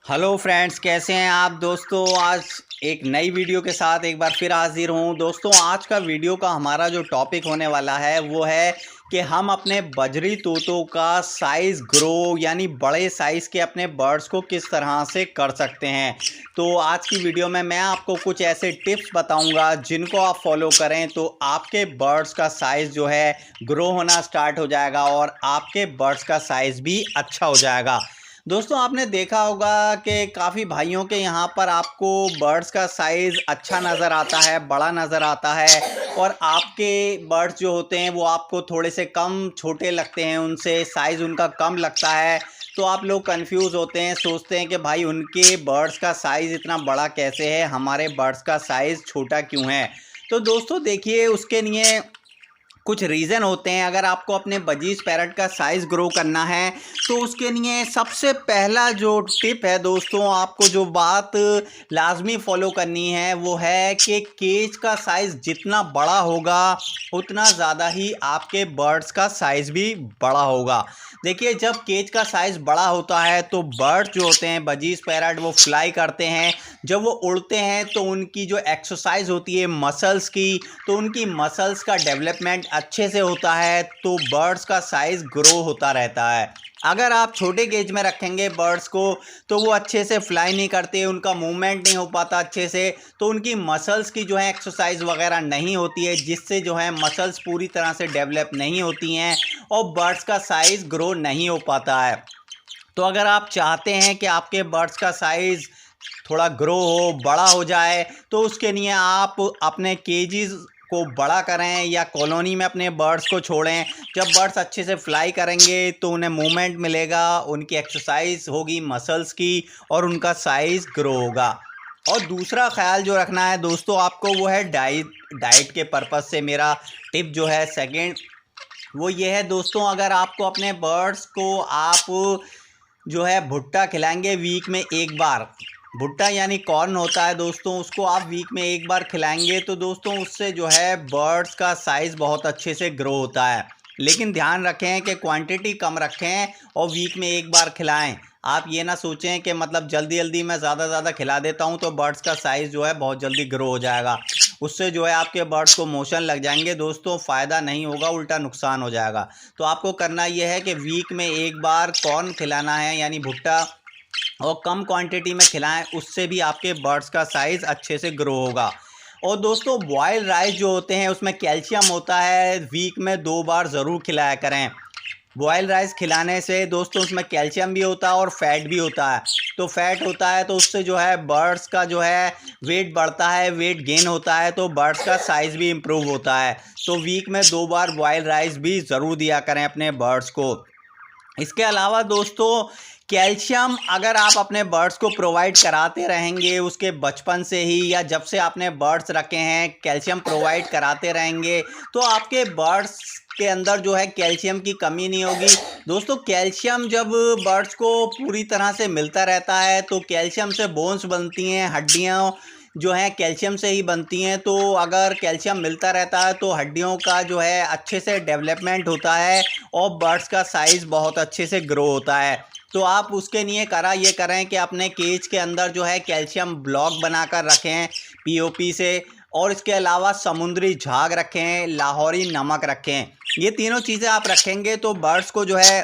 Hello friends, कैसे हैं आप दोस्तों। आज एक नई वीडियो के साथ एक बार फिर हाजिर हूं दोस्तों। आज का वीडियो का हमारा जो टॉपिक होने वाला है वो है कि हम अपने बजरी तोतों का साइज़ ग्रो यानी बड़े साइज़ के अपने बर्ड्स को किस तरह से कर सकते हैं। तो आज की वीडियो में मैं आपको कुछ ऐसे टिप्स बताऊंगा जिनको आप फॉलो करें तो आपके बर्ड्स का साइज़ जो है ग्रो होना स्टार्ट हो जाएगा और आपके बर्ड्स का साइज़ भी अच्छा हो जाएगा। दोस्तों, आपने देखा होगा कि काफ़ी भाइयों के यहाँ पर आपको बर्ड्स का साइज़ अच्छा नज़र आता है, बड़ा नज़र आता है, और आपके बर्ड्स जो होते हैं वो आपको थोड़े से कम छोटे लगते हैं, उनसे साइज़ उनका कम लगता है। तो आप लोग कंफ्यूज होते हैं, सोचते हैं कि भाई उनके बर्ड्स का साइज़ इतना बड़ा कैसे है, हमारे बर्ड्स का साइज़ छोटा क्यों है। तो दोस्तों देखिए, उसके लिए कुछ रीज़न होते हैं। अगर आपको अपने बजीज पैरट का साइज़ ग्रो करना है तो उसके लिए सबसे पहला जो टिप है दोस्तों, आपको जो बात लाजमी फॉलो करनी है वो है कि केज का साइज़ जितना बड़ा होगा उतना ज़्यादा ही आपके बर्ड्स का साइज़ भी बड़ा होगा। देखिए, जब केज का साइज़ बड़ा होता है तो बर्ड्स जो होते हैं बजीज पैरट वो फ्लाई करते हैं। जब वो उड़ते हैं तो उनकी जो एक्सरसाइज होती है मसल्स की, तो उनकी मसल्स का डेवलपमेंट अच्छे से होता है, तो बर्ड्स का साइज़ ग्रो होता रहता है। अगर आप छोटे केज में रखेंगे बर्ड्स को तो वो अच्छे से फ्लाई नहीं करते, उनका मूवमेंट नहीं हो पाता अच्छे से, तो उनकी मसल्स की जो है एक्सरसाइज वगैरह नहीं होती है, जिससे जो है मसल्स पूरी तरह से डेवलप नहीं होती हैं और बर्ड्स का साइज़ ग्रो नहीं हो पाता है। तो अगर आप चाहते हैं कि आपके बर्ड्स का साइज़ थोड़ा ग्रो हो, बड़ा हो जाए, तो उसके लिए आप अपने केजीज़ को बड़ा करें या कॉलोनी में अपने बर्ड्स को छोड़ें। जब बर्ड्स अच्छे से फ्लाई करेंगे तो उन्हें मूवमेंट मिलेगा, उनकी एक्सरसाइज होगी मसल्स की और उनका साइज़ ग्रो होगा। और दूसरा ख्याल जो रखना है दोस्तों आपको वो है डाइट के पर्पज़ से मेरा टिप जो है सेकंड वो ये है दोस्तों, अगर आपको अपने बर्ड्स को आप जो है भुट्टा खिलाएंगे वीक में एक बार, भुट्टा यानी कॉर्न होता है दोस्तों, उसको आप वीक में एक बार खिलाएंगे तो दोस्तों उससे जो है बर्ड्स का साइज़ बहुत अच्छे से ग्रो होता है। लेकिन ध्यान रखें कि क्वांटिटी कम रखें और वीक में एक बार खिलाएं। आप ये ना सोचें कि मतलब जल्दी जल्दी मैं ज़्यादा खिला देता हूं तो बर्ड्स का साइज़ जो है बहुत जल्दी ग्रो हो जाएगा। उससे जो है आपके बर्ड्स को मोशन लग जाएंगे दोस्तों, फ़ायदा नहीं होगा, उल्टा नुकसान हो जाएगा। तो आपको करना ये है कि वीक में एक बार कॉर्न खिलाना है यानी भुट्टा, और कम क्वांटिटी में खिलाएं, उससे भी आपके बर्ड्स का साइज़ अच्छे से ग्रो होगा। और दोस्तों, बॉयल राइस जो होते हैं उसमें कैल्शियम होता है, वीक में 2 बार ज़रूर खिलाया करें। बॉयल राइस खिलाने से दोस्तों उसमें कैल्शियम भी होता है और फैट भी होता है। तो फैट होता है तो उससे जो है बर्ड्स का जो है वेट बढ़ता है, वेट गेन होता है, तो बर्ड्स का साइज़ भी इम्प्रूव होता है। तो वीक में 2 बार बॉयल राइस भी ज़रूर दिया करें अपने बर्ड्स को। इसके अलावा दोस्तों, कैल्शियम अगर आप अपने बर्ड्स को प्रोवाइड कराते रहेंगे उसके बचपन से ही, या जब से आपने बर्ड्स रखे हैं कैल्शियम प्रोवाइड कराते रहेंगे, तो आपके बर्ड्स के अंदर जो है कैल्शियम की कमी नहीं होगी। दोस्तों, कैल्शियम जब बर्ड्स को पूरी तरह से मिलता रहता है तो कैल्शियम से बोन्स बनती हैं, हड्डियाँ जो हैं कैल्शियम से ही बनती हैं। तो अगर कैल्शियम मिलता रहता है तो हड्डियों का जो है अच्छे से डेवलपमेंट होता है और बर्ड्स का साइज़ बहुत अच्छे से ग्रो होता है। तो आप उसके लिए ये करें कि अपने केज के अंदर जो है कैल्शियम ब्लॉक बनाकर रखें पीओपी से, और इसके अलावा समुद्री झाग रखें, लाहौरी नमक रखें। ये तीनों चीज़ें आप रखेंगे तो बर्ड्स को जो है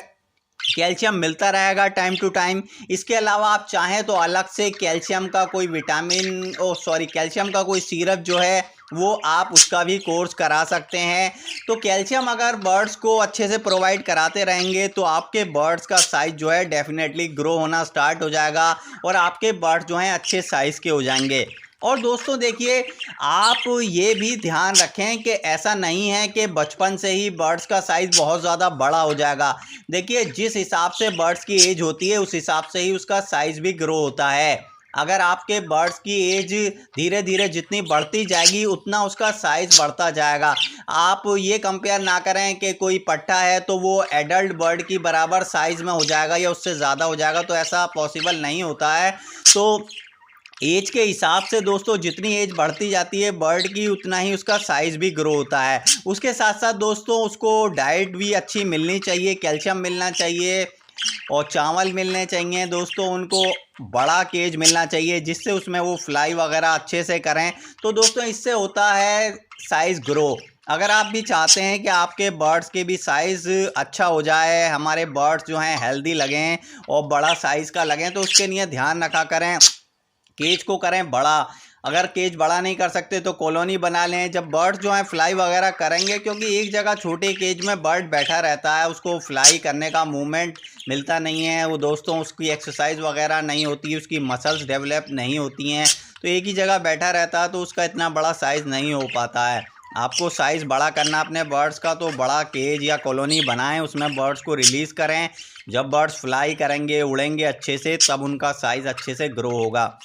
कैल्शियम मिलता रहेगा टाइम टू टाइम। इसके अलावा आप चाहें तो अलग से कैल्शियम का कोई कैल्शियम का कोई सिरप जो है वो आप उसका भी कोर्स करा सकते हैं। तो कैल्शियम अगर बर्ड्स को अच्छे से प्रोवाइड कराते रहेंगे तो आपके बर्ड्स का साइज़ जो है डेफिनेटली ग्रो होना स्टार्ट हो जाएगा और आपके बर्ड्स जो हैं अच्छे साइज़ के हो जाएंगे। और दोस्तों देखिए, आप ये भी ध्यान रखें कि ऐसा नहीं है कि बचपन से ही बर्ड्स का साइज़ बहुत ज़्यादा बड़ा हो जाएगा। देखिए, जिस हिसाब से बर्ड्स की एज होती है उस हिसाब से ही उसका साइज़ भी ग्रो होता है। अगर आपके बर्ड्स की एज धीरे धीरे जितनी बढ़ती जाएगी उतना उसका साइज़ बढ़ता जाएगा। आप ये कंपेयर ना करें कि कोई पट्ठा है तो वो एडल्ट बर्ड की बराबर साइज़ में हो जाएगा या उससे ज़्यादा हो जाएगा, तो ऐसा पॉसिबल नहीं होता है। तो एज के हिसाब से दोस्तों जितनी एज बढ़ती जाती है बर्ड की उतना ही उसका साइज़ भी ग्रो होता है। उसके साथ साथ दोस्तों उसको डाइट भी अच्छी मिलनी चाहिए, कैल्शियम मिलना चाहिए, और चावल मिलने चाहिए दोस्तों उनको, बड़ा केज मिलना चाहिए जिससे उसमें वो फ्लाई वगैरह अच्छे से करें। तो दोस्तों इससे होता है साइज़ ग्रो। अगर आप भी चाहते हैं कि आपके बर्ड्स के भी साइज़ अच्छा हो जाए, हमारे बर्ड्स जो हैं हेल्दी लगें और बड़ा साइज़ का लगें, तो उसके लिए ध्यान रखा करें, केज को करें बड़ा। अगर केज बड़ा नहीं कर सकते तो कॉलोनी बना लें। जब बर्ड्स जो हैं फ्लाई वगैरह करेंगे, क्योंकि एक जगह छोटे केज में बर्ड बैठा रहता है, उसको फ्लाई करने का मूवमेंट मिलता नहीं है, वो दोस्तों उसकी एक्सरसाइज वगैरह नहीं होती, उसकी मसल्स डेवलप नहीं होती हैं, तो एक ही जगह बैठा रहता है तो उसका इतना बड़ा साइज़ नहीं हो पाता है। आपको साइज़ बड़ा करना अपने बर्ड्स का, तो बड़ा केज या कॉलोनी बनाएं, उसमें बर्ड्स को रिलीज़ करें। जब बर्ड्स फ्लाई करेंगे, उड़ेंगे अच्छे से, तब उनका साइज़ अच्छे से ग्रो होगा।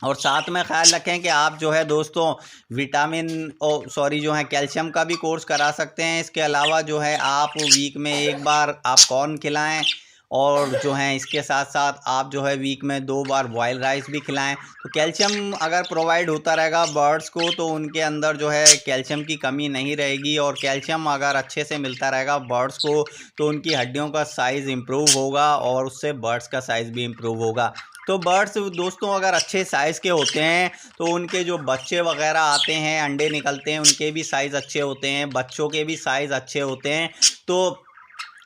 और साथ में ख्याल रखें कि आप जो है दोस्तों विटामिन जो है कैल्शियम का भी कोर्स करा सकते हैं। इसके अलावा जो है आप वीक में एक बार आप कॉर्न खिलाएं, और जो है इसके साथ साथ आप जो है वीक में 2 बार बॉयल राइस भी खिलाएं। तो कैल्शियम अगर प्रोवाइड होता रहेगा बर्ड्स को, तो उनके अंदर जो है कैल्शियम की कमी नहीं रहेगी, और कैल्शियम अगर अच्छे से मिलता रहेगा बर्ड्स को, तो उनकी हड्डियों का साइज़ इम्प्रूव होगा और उससे बर्ड्स का साइज़ भी इम्प्रूव होगा। तो बर्ड्स दोस्तों अगर अच्छे साइज़ के होते हैं, तो उनके जो बच्चे वगैरह आते हैं, अंडे निकलते हैं, उनके भी साइज़ अच्छे होते हैं, बच्चों के भी साइज़ अच्छे होते हैं। तो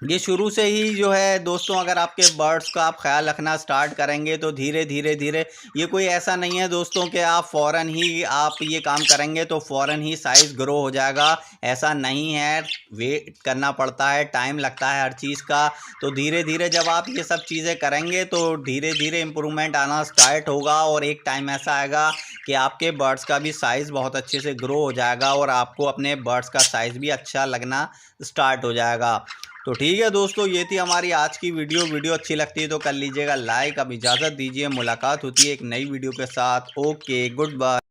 ये शुरू से ही जो है दोस्तों, अगर आपके बर्ड्स का आप ख्याल रखना स्टार्ट करेंगे, तो धीरे धीरे धीरे, ये कोई ऐसा नहीं है दोस्तों कि आप फ़ौरन ही आप ये काम करेंगे तो फ़ौरन ही साइज़ ग्रो हो जाएगा, ऐसा नहीं है। वेट करना पड़ता है, टाइम लगता है हर चीज़ का। तो धीरे धीरे जब आप ये सब चीज़ें करेंगे, तो धीरे धीरे इम्प्रूवमेंट आना स्टार्ट होगा, और एक टाइम ऐसा आएगा कि आपके बर्ड्स का भी साइज़ बहुत अच्छे से ग्रो हो जाएगा, और आपको अपने बर्ड्स का साइज़ भी अच्छा लगना स्टार्ट हो जाएगा। तो ठीक है दोस्तों, ये थी हमारी आज की वीडियो अच्छी लगती है तो कर लीजिएगा लाइक। अब इजाज़त दीजिए, मुलाकात होती है एक नई वीडियो के साथ। Okay, good bye.